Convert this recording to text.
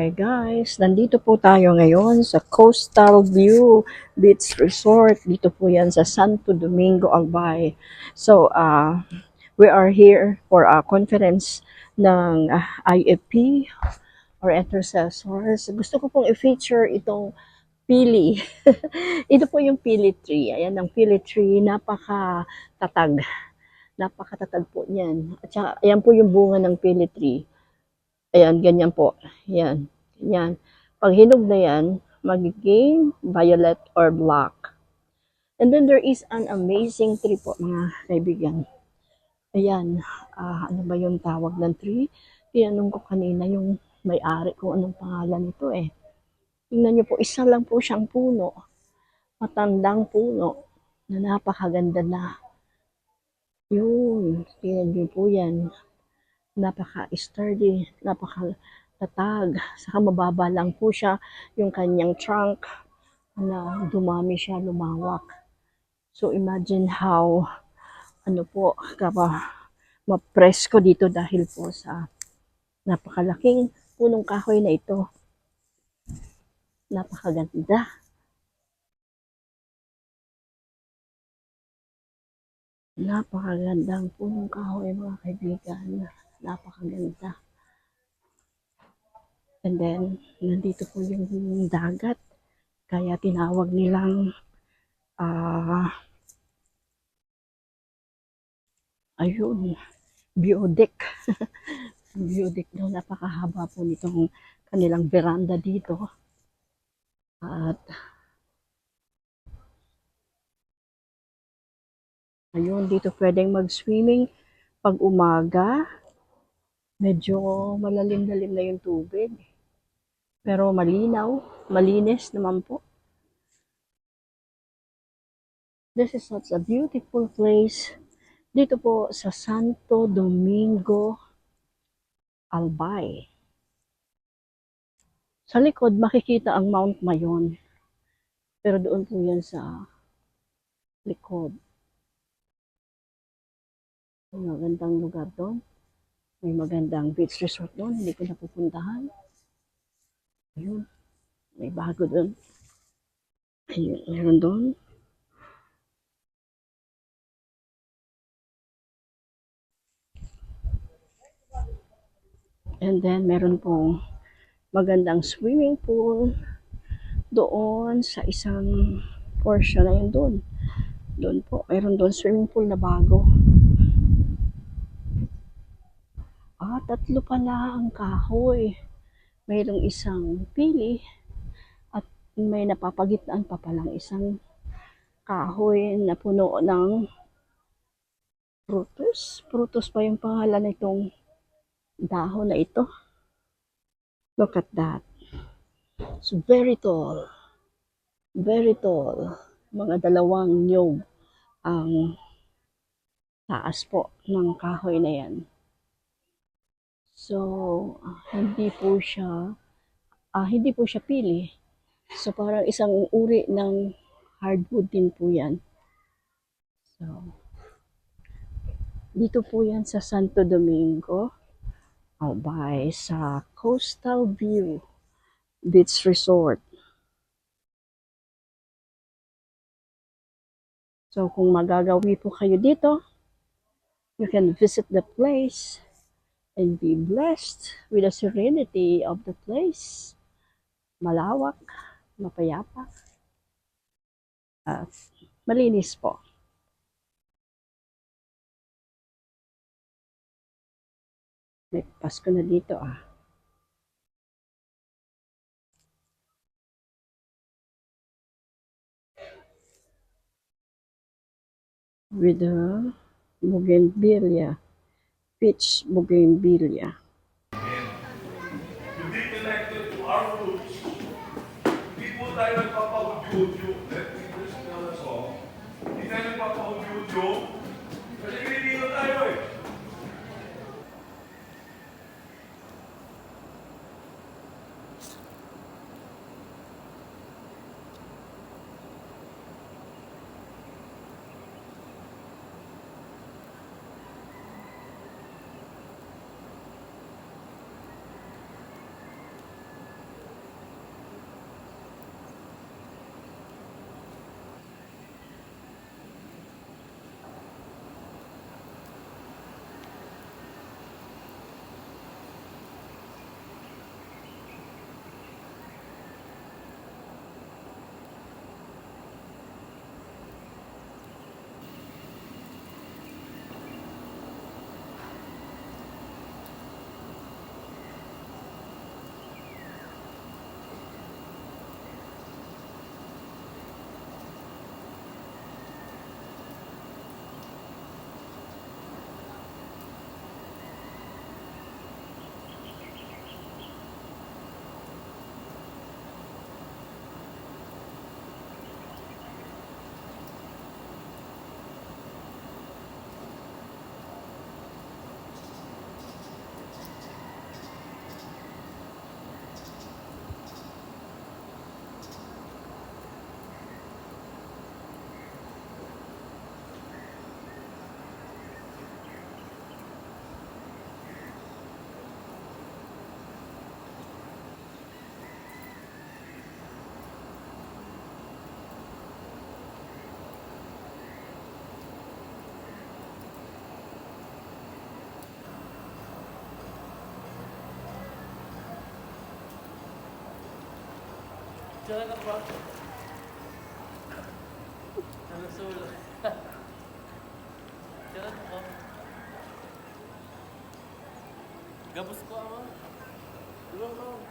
Hi guys, nandito po tayo ngayon sa Coastal View Beach Resort. Dito po yan sa Santo Domingo, Albay. So, we are here for a conference ng IFP or Intercessors. Gusto ko pong i-feature itong pili. Ito po yung pili tree. Ayan ang pili tree, napakatatag. Napakatatag po niyan. At saka, ayan po yung bunga ng pili tree. Ayan, ganyan po. Yan. Yan. Pag hinog na yan, magiging violet or black. And then there is an amazing tree po, mga kaibigan. Ayan. Ano ba yung tawag ng tree? Tinanong ko kanina yung may-ari kung anong pangalan nito eh. Tingnan nyo po, isa lang po siyang puno. Matandang puno na napakaganda na. Yun. Tingnan nyo po yan. Napaka-sturdy, napaka-tatag. Saka mababa lang po siya yung kanyang trunk na dumami siya, lumawak. So imagine how, ano po, mapresko dito dahil po sa napakalaking punong kahoy na ito. Napakaganda. Napakagandang punong kahoy, mga kaibigan. Napakaganda. And then, nandito po yung dagat. Kaya tinawag nilang ayun, biodeck. Biodeck daw, napakahaba po nitong kanilang veranda dito. At ayun, dito pwedeng mag-swimming pag umaga. Medyo malalim-lalim na yung tubig. Pero malinaw, malinis naman po. This is such a beautiful place. Dito po sa Santo Domingo, Albay. Sa likod makikita ang Mount Mayon. Pero doon po yan sa likod. May magandang lugar doon. May magandang beach resort doon. Hindi ko napupuntahan. Ayun. May bago doon. Ayun. Meron doon. And then, meron pong magandang swimming pool doon sa isang portion na yun doon. Doon po. Meron doon swimming pool na bago. Tatlo pala ang kahoy. Mayroong isang pili at may napapagitnaan pa palang isang kahoy na puno ng prutus. Prutus pa yung pangalan nitong dahon na ito. Look at that. It's very tall. Very tall. Mga dalawang nyog ang taas po ng kahoy na yan. So, hindi po siya pili. So, parang isang uri ng hardwood din po yan. So, dito po yan sa Santo Domingo, Albay, sa Coastal View Beach Resort. So, kung magagawi po kayo dito, you can visit the place and be blessed with the serenity of the place. Malawak, mapayapa, at malinis po. May Pasko na dito with the bougainvillea, peach bougainvillea. To be connected to our roots, hindi po tayo nagpapahudyo-hudyo. Let me just tell us all. Hindi tayo nagpapahudyo-hudyo. Kasi Pilipino tayo eh. Diyan na ba? Nalusulo. Diyan na ko. Gabos ko ama. Diba ko?